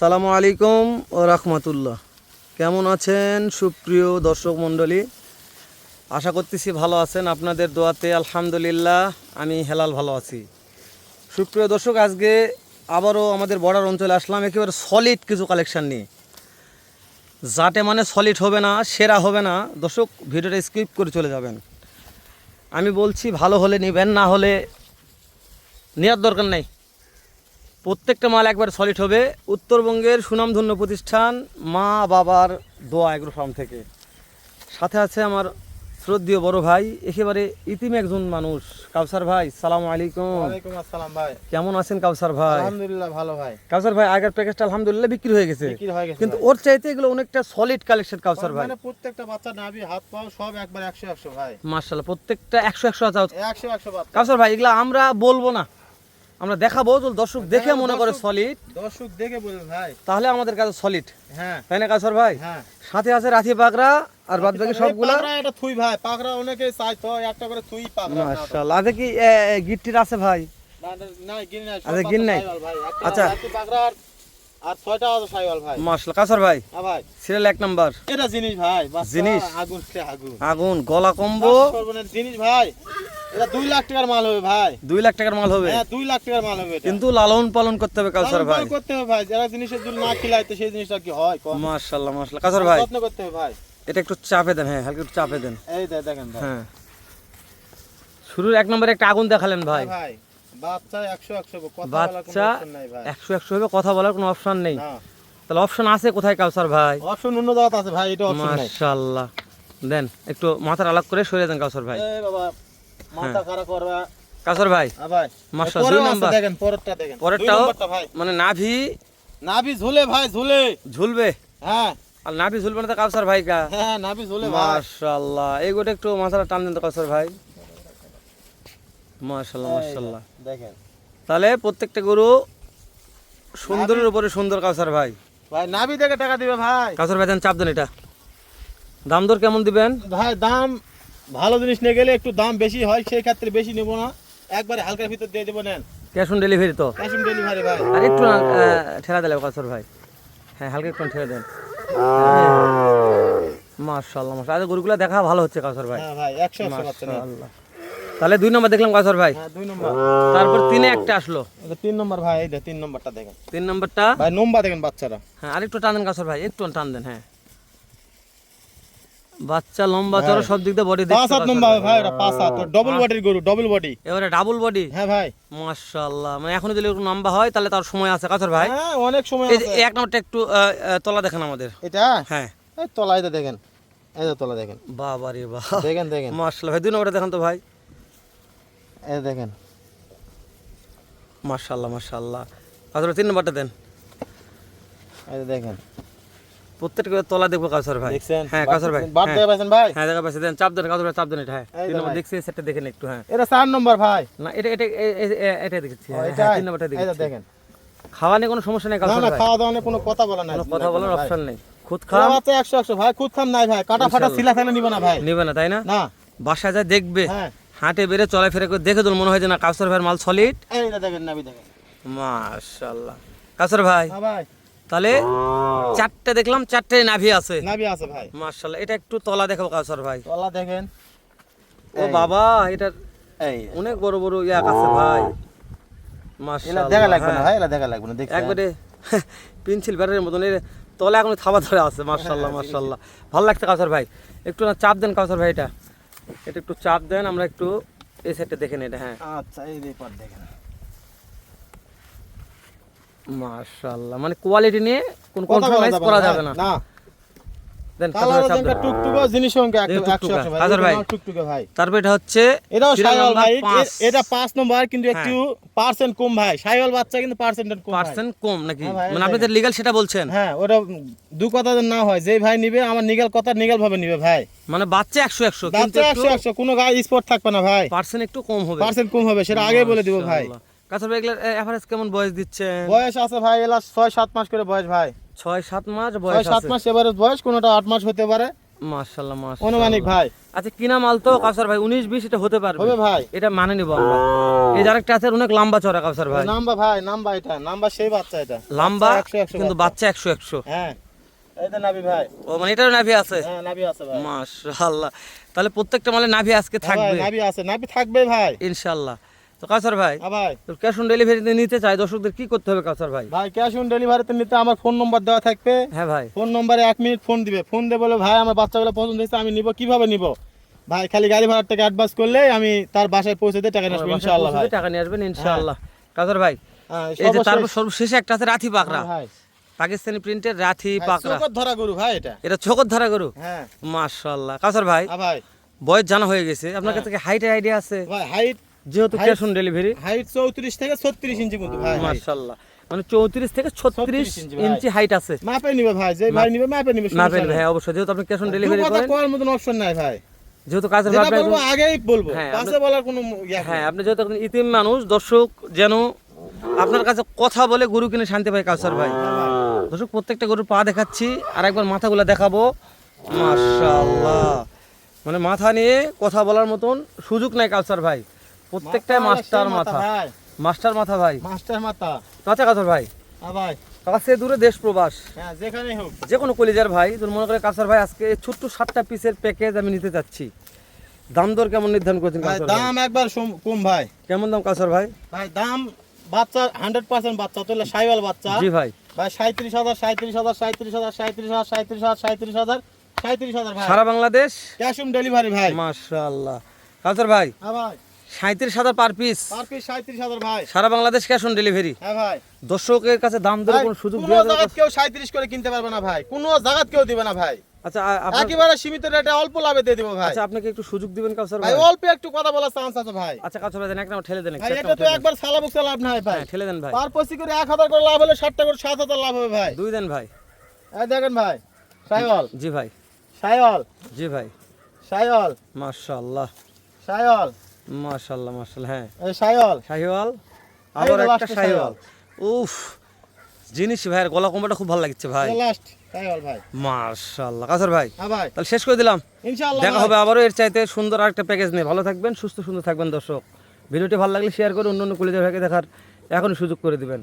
আসসালামু আলাইকুম ও রাহমাতুল্লাহ। কেমন আছেন সুপ্রিয় দর্শক মণ্ডলী? আশা করতেছি ভালো আছেন। আপনাদের দোয়াতে আলহামদুলিল্লাহ আমি হেলাল ভালো আছি। সুপ্রিয় দর্শক, আজকে আবারও আমাদের বর্ডার অঞ্চলে আসলাম একেবারে সলিড কিছু কালেকশান নিয়ে। যাতে মানে সলিড হবে না, সেরা হবে না, দর্শক ভিডিওটা স্কিপ করে চলে যাবেন। আমি বলছি ভালো হলে নেবেন, না হলে নেওয়ার দরকার নেই। প্রত্যেকটা মাল একবার সলিড হবে। উত্তরবঙ্গের সুনামধন্য প্রতিষ্ঠান মা বাবার দোয়া এগ্রো ফার্ম থেকে। সাথে আছে আমার শ্রদ্ধেয় বড় ভাই, একেবারে ইতিম একজন মানুষ, কাউসার ভাই। সালাম আলাইকুম। ওয়ালাইকুম আসসালাম ভাই। কেমন আছেন কাউসার ভাই? আলহামদুলিল্লাহ ভালো ভাই। কাউসার ভাই, আগের প্যাকেজটা আলহামদুলিল্লাহ বিক্রি হয়ে গেছে, কিন্তু ওর চাইতে এগুলো অনেকটা সলিড কালেকশন কাউসার ভাই। মানে প্রত্যেকটা বাচ্চা নাভি হাত পা সব একবার 100 100 ভাই। মাশাআল্লাহ, প্রত্যেকটা 100 100 আছে 100 100 বাচ্চা। কাউসার ভাই, এগুলো আমরা বলবো না, আমরা দেখাবো। যদি দর্শক দেখে মনে করে সলিড, দর্শক দেখে বলবেন ভাই, তাহলে আমাদের কাছে সলিড। হ্যাঁ তাই না কাউসার ভাই? হ্যাঁ। সাথে আছে রাথি পাকড়া আর বাদ বাকি সবগুলা। পাকড়া এটা থুই ভাই, পাকড়া অনেকে চাই তো একটা করে থুই পাকড়া। মাশাআল্লাহ। আছে কি গিট্টির আছে ভাই? না না গিন নাই। আচ্ছা, গিন নাই। আচ্ছা। পাকড়া আর 6টা আছে সাইওয়াল ভাই। মাশাআল্লাহ কাউসার ভাই, হ্যাঁ ভাই। Serial 1 number. এটা জিনিস ভাই, বাচ্চা জিনিস। আগুন কে আগুন। আগুন গলা কম্বো। সর্বনের জিনিস ভাই। এটা 2 লাখ টাকার মাল হবে ভাই। 2 লাখ টাকার মাল হবে। হ্যাঁ 2 লাখ টাকার মাল হবে এটা। কিন্তু লালন পালন করতে হবে কাউসার ভাই। লালন করতে হবে ভাই, যারা জিনিসের জন্য না খিলাইতে সেই জিনিসটা কি হয় কোন? মাশাআল্লাহ মাশাআল্লাহ কাউসার ভাই, যত্ন করতে হবে ভাই। এটা একটু চাপে দেন। হ্যাঁ, হালকা একটু চাপে দেন। এই দেখেন ভাই। হ্যাঁ, শুরুর 1 নম্বরে একটা আগুন দেখালেন ভাই। হ্যাঁ ভাই, বাচ্চা 100 100 কথা বলার কোনো বাচ্চা অপশন নাই ভাই। 100 100 হবে, কথা বলার কোনো অপশন নেই। না, তাহলে অপশন আছে কোথায় কাউসার ভাই? অপশন অন্য জায়গাতে আছে ভাই, এটা অপশন নাই। মাশাআল্লাহ। দেন একটু মাথার আলাপ করে সরিয়ে দেন কাউসার ভাই। এই বাবা মাথা খারাপ করবা। কাউসার ভাই হ্যাঁ ভাই। মাশাআল্লাহ, 2 পরেও আছে নাম্বার। দেখেন, পরেরটা দেখেন। পরেরটাও 2 নাম্বারটা ভাই। মানে নাভি নাভি ঝুলে ভাই, ঝুলে। ঝুলবে। হ্যাঁ আর নাভি ঝুলবে না তো কাউসার ভাই কা? হ্যাঁ নাভি ঝুলে ভাই। মাশাআল্লাহ, এই গোটা একটু মাথাটা টান দেন তো কাউসার ভাই। মাশাআল্লাহ মাশাআল্লাহ। দেখেন তাহলে প্রত্যেকটা গরু সুন্দরের উপরে সুন্দর কাউসার ভাই। ভাই, নাভি দেখে টাকা দিবে ভাই। কাউসার ভাই দেন, চাপ দেন। এটা দাম দর কেমন দিবেন ভাই? দাম ভালো জিনিস নিয়ে গেলে একটু দাম বেশি হয়, সেই ক্ষেত্রে বেশি নেব না, একবারে হালকার ভিতর দিয়ে দেবো। নেন ক্যাশ অন ডেলিভারি তো? ক্যাশ অন ডেলিভারি ভাই। আর একটু ঠেলা দিলে কাউসার ভাই। হ্যাঁ, হালকা একটু ঠেলা দেন। মাশাআল্লাহ মাশাআল্লাহ, আজ গরুগুলা দেখা ভালো হচ্ছে কাউসার ভাই। হ্যাঁ ভাই, 100 100 বাচ্চা নেন। মাশাআল্লাহ। তাহলে 2 নম্বর দেখলাম কাউসার ভাই। হ্যাঁ 2 নম্বর। তারপর 3 এ একটা আসলো। এটা 3 নম্বর ভাই, এই 3 নম্বরটা দেখেন 3 নম্বরটা ভাই, নম্বর দেখেন বাচ্চারা। হ্যাঁ, আরেকটু টান দেন কাউসার ভাই, একটু টান দেন। হ্যাঁ, বাচ্চা লম্বা চড়া সব দিক দিয়ে বডি দেখতে 5 নম্বর ভাই, এটা 5 তো ডবল বডির গরু, ডবল বডি। এবারে ডাবল বডি। হ্যাঁ ভাই। মাশাআল্লাহ, মানে এখনো যদি একটু লম্বা হয় তাহলে তার সময় আছে কাউসার ভাই। হ্যাঁ অনেক সময় এই যে আছে। 1 নম্বরটা একটু তলা দেখেন আমাদের। এটা হ্যাঁ, এই তলাইতে দেখেন, এই যে তলা দেখেন, বাবা রে বাবা, দেখেন দেখেন, মাশাআল্লাহ ভাই। 2 নম্বরটা দেখেন তো ভাই। এই দেখেন মাশাআল্লাহ মাশাআল্লাহ। কাউসার 3 নম্বরটা দেন। এই যে দেখেন, প্রত্যেকটা তলা দেখবো কাউসার ভাই। দেখছেন? হ্যাঁ কাউসার ভাই, বাদ দিয়ে পাইছেন ভাই। হ্যাঁ দেখা পাচ্ছি। দেন চাপ দেন কাউসার ভাই, চাপ দেন। এটা হ্যাঁ এই 3 তো নম্বর ভাই। দেখছি, সেটা দেখেন একটু। হ্যাঁ, এটা 4 নম্বর ভাই। না এটা এটা এটা দেখছি। হ্যাঁ, এটা 3 নম্বরটা এই যে দেখছি। দেখেন, খাওয়া নিয়ে কোনো সমস্যা নেই না কাউসার না ভাই, খাওয়া দাওয়া নিয়ে কোনো কথা বলা নাই, কোনো কথা বলার অপশন নেই। খুদ খাওয়া খাওয়া বাচ্চা 100 100 ভাই, খুদ খাম নাই ভাই, কাটা ফাটা ইনশাআল্লাহ। সিলা ফেলে নিব না ভাই। নেবে না তাই না? না বাসায় যায় দেখবে, হ্যাঁ, হাঁটে বেড়ে চলাফেরা করে দেখে তো মনে হয় যে না কাউসার ভাইয়ের মাল সলিড। এই যে দেখেন নাভি দেখেন। মাশাআল্লাহ কাউসার ভাই, হ্যাঁ ভাই, তাহলে 4টে দেখলাম, 4টে নাভি আছে। নাভি আছে ভাই। মাশাআল্লাহ, এটা একটু তলা দেখাবো কাউসার ভাই। তলা দেখেন, ও বাবা, এটা এই অনেক বড় বড় ইয়াক আছে ভাই। এলা মাশাআল্লাহ, দেখা লাগবে না হ্যাঁ। ভাই, এলা দেখা লাগবে না, দেখছেন? একবারে পেন্সিল ব্যাটারের মতন এর তলা এখন থাবা ধরে আছে। মাশাআল্লাহ মাশাআল্লাহ, ভালো লাগছে কাউসার ভাই। একটু না চাপ দেন কাউসার ভাই, এটা এটা একটু চাপ দেন, আমরা একটু এই সাইডটা দেখেন এটা। হ্যাঁ আচ্ছা, এই রিপোর্ট দেখেন। মাশাআল্লাহ, মানে কোয়ালিটি নিয়ে কোন কথা বলা কম্প্রোমাইজ করা যাবে না। না, দেন কালার চাপ যেটা দেন। টুকটুকা জিনিস সঙ্গে দেখি 100 টুকটুকা। 100 ভাই, হাজার ভাই। এটা টুকটুকা ভাই। তারপর এটা হচ্ছে এটাও serial সাইওয়াল number ভাই, 5 এটা 5 নম্বর, কিন্তু একটু পার্সেন্ট কম ভাই, সাইওয়াল বাচ্চা কিন্তু পার্সেন্ট কম ভাই। পার্সেন্ট কম নাকি? হ্যাঁ ভাই, মানে এই আপনাদের লিগ্যাল সেটা বলছেন? হ্যাঁ, ওটা দু কথা যেন না হয়, যে ভাই নিবে আমার নিগাল কথা নিগাল ভাবে নিবে ভাই। মানে বাচ্চা 100 100 কিন্তু বাচ্চা একটু 100 100 কোনো গায়ে স্পট থাকবে না ভাই, পার্সেন্ট একটু কম হবে। পার্সেন্ট কম হবে, সেটা আগে বলে দিব ভাই। কাছে ভাই এগুলা এভারেজ কেমন বয়স দিচ্ছেন? বয়স আছে ভাই, এলা 6 7 মাস করে বয়স ভাই, 6 7 মাস 6 বয়স 7 আছে। মাস এভারেজ বয়স, কোনোটা 8 মাস হতে পারে। মাশাআল্লাহ মাশাআল্লাহ। অনুমানিক ভাই আচ্ছা কিনা মাল তো কাউসার ভাই 19-20 এটা হতে পারবে। হবে ভাই। এটা মানে নিব আমরা। এই যে আরেকটা আছে অনেক লম্বা চড়া কাউসার ভাই। নাম্বা ভাই, নাম্বা এটা, নাম্বা সেই বাচ্চা এটা। লম্বা বাচ্চা 100 কিন্তু বাচ্চা 100। হ্যাঁ। এই যে নাভি ভাই। ও মানে এটারও নাভি আছে। হ্যাঁ নাভি আছে ভাই। মাশাআল্লাহ। তাহলে প্রত্যেকটা মালে নাভি আজকে হ্যাঁ থাকবে ভাই, নাভি আছে, নাভি থাকবে ভাই। ইনশাআল্লাহ। তো কাউসার ভাই হ্যাঁ ভাই। তো ক্যাশ অন ডেলিভারিতে নিতে চাই দর্শকদের কি করতে হবে কাউসার ভাই? ভাই ক্যাশ অন ডেলিভারিতে নিতে আমার ফোন নম্বর দেওয়া থাকবে। হ্যাঁ ভাই। ফোন নম্বরে 1 মিনিট ফোন দিবে, ফোন দিয়ে বলে ভাই আমার বাচ্চাগুলো পছন্দ হয়েছে, আমি নিব, কিভাবে নিব ভাই? খালি গাড়ি ভাড়ার টাকা অ্যাডভান্স করলেই আমি তার বাসায় পৌঁছে দিয়ে টাকা নিয়ে আসবো ইনশাআল্লাহ ভাই। টাকা নিয়ে আসবেন ইনশাআল্লাহ। কাউসার ভাই হ্যাঁ এই যে সর্বশেষ- তারপর সর্বশেষে একটা আছে রাথি পাকড়া, হ্যাঁ ভাই। পাকিস্তানি প্রিন্টের রাথি ভাই, পাকড়া। চৌকট ধরা গরু ভাই এটা। এটা চোখর ধরা গরু। হ্যাঁ মাশাআল্লাহ। কাউসার ভাই হ্যাঁ ভাই। বয়স জানা হয়ে গেছে, আপনার হ্যাঁ। কাছে হাইটের আইডিয়া আছে? ভাই হাইট, যেহেতু height- cash on delivery. Height 34 থেকে 36 ইঞ্চি কিন্তু ভাই। height। মাশাআল্লাহ মানে 34 থেকে 36 ইঞ্চি ভাই। ইঞ্চি হাইট আছে। মাপে নিবে ভাই, যে ভাই নিবে মাপে নিবে। না পেন ভাই অবশ্যই, যেহেতু আপনি ক্যাশ অন ডেলিভারি করেন, কোয়ার মতন অপশন নাই ভাই। যেহেতু কাজের যেটা ব্যাপারে বলবো আগেই বলবো, হ্যাঁ, পাশে বলার কোনো ইয়া হ্যাঁ আপনি যেহেতু একজন ইতিম মানুষ, দর্শক যেন আপনার কাছে কথা বলে গরু কিনে শান্তি পায় কাউসার ভাই। দর্শক প্রত্যেকটা গরুর পা দেখাচ্ছি আর একবার মাথাগুলো দেখাবো। মাশাআল্লাহ মানে মাথা নিয়ে কথা বলার মতন সুযোগ নাই কাউসার ভাই, প্রত্যেকটাই মাস্টার মাথা। ভাই, মাস্টার মাথা ভাই। মাস্টার মাথা। আচ্ছা কাউসার ভাই হ্যাঁ ভাই। কাছে দূরে দেশ প্রবাস হ্যাঁ যেখানেই হোক। যে কোনো কলিজার ভাই তুমি মনে করে কাউসার ভাই আজকে এই ছোট্ট 7টা পিসের প্যাকেজ আমি নিতে চাচ্ছি, দাম দর কেমন নির্ধারণ করছেন ভাই কাউসার ভাই? দাম একবার কম ভাই। কেমন দাম কাউসার ভাই? ভাই দাম বাচ্চা 100% বাচ্চা তো সাইওয়াল বাচ্চা। জি ভাই। ভাই 37,000 37,000 37,000 37,000 37,000 37,000 37,000 ভাই। সারা বাংলাদেশ ক্যাশ অন ডেলিভারি ভাই। মাশাআল্লাহ। কাউসার ভাই হ্যাঁ ভাই। 37,000 পার পিস, পার পিস 37,000 ভাই। সারা বাংলাদেশ ক্যাশ অন ডেলিভারি। হ্যাঁ ভাই। দর্শকের কাছে দাম দরে ভাই, কোনো সুযোগ কোনো দেওয়া জায়গায় কেউ 37 করে কিনতে পারবে না ভাই, কোনো জায়গায় কেউ দিবে না ভাই। আচ্ছা আপনার একেবারে সীমিত রেটে অল্প লাভে দিয়ে দিব ভাই। আচ্ছা আপনাকে একটু সুযোগ দিবেন কাউসার ভাই ভাই? অল্প একটু কথা বলার চান্স আছে ভাই। আচ্ছা কাউসার ভাই দেন এক নাম্বার ঠেলে দেন, ভাই এটা তো একবার সালা বুকসা লাভ নাই ভাই। হ্যাঁ ঠেলে দেন ভাই। পার পয়সা করে 1,000 করে লাভ হলে 60 করে 7,000 লাভ হবে ভাই। দুই দেন ভাই। এই দেখেন ভাই, সাইওয়াল জি ভাই। সাইওয়াল জি ভাই। সাইওয়াল মাশাআল্লাহ সাইওয়াল মাশাআল্লাহ মাশাআল্লাহ। হ্যাঁ এই সাইওয়াল শাহিওয়াল, আবার যে একটা last এ শাহিওয়াল। উফ জিনিস ভাইয়ের গলা কম্বাটা খুব ভালো লাগছে ভাই। লাস্ট সাইওয়াল ভাই। মাশাআল্লাহ কাউসার ভাই হ্যাঁ ভাই তাহলে শেষ করে দিলাম। ইনশাআল্লাহ দেখা হবে আবারও এর চাইতে সুন্দর আরেকটা প্যাকেজ নিয়ে। ভালো থাকবেন, সুস্থ সুন্দর থাকবেন দর্শক। ভিডিওটি ভালো লাগলে শেয়ার করে অন্য অন্য কলিজার ভাইকে দেখার এখনই সুযোগ করে দিবেন।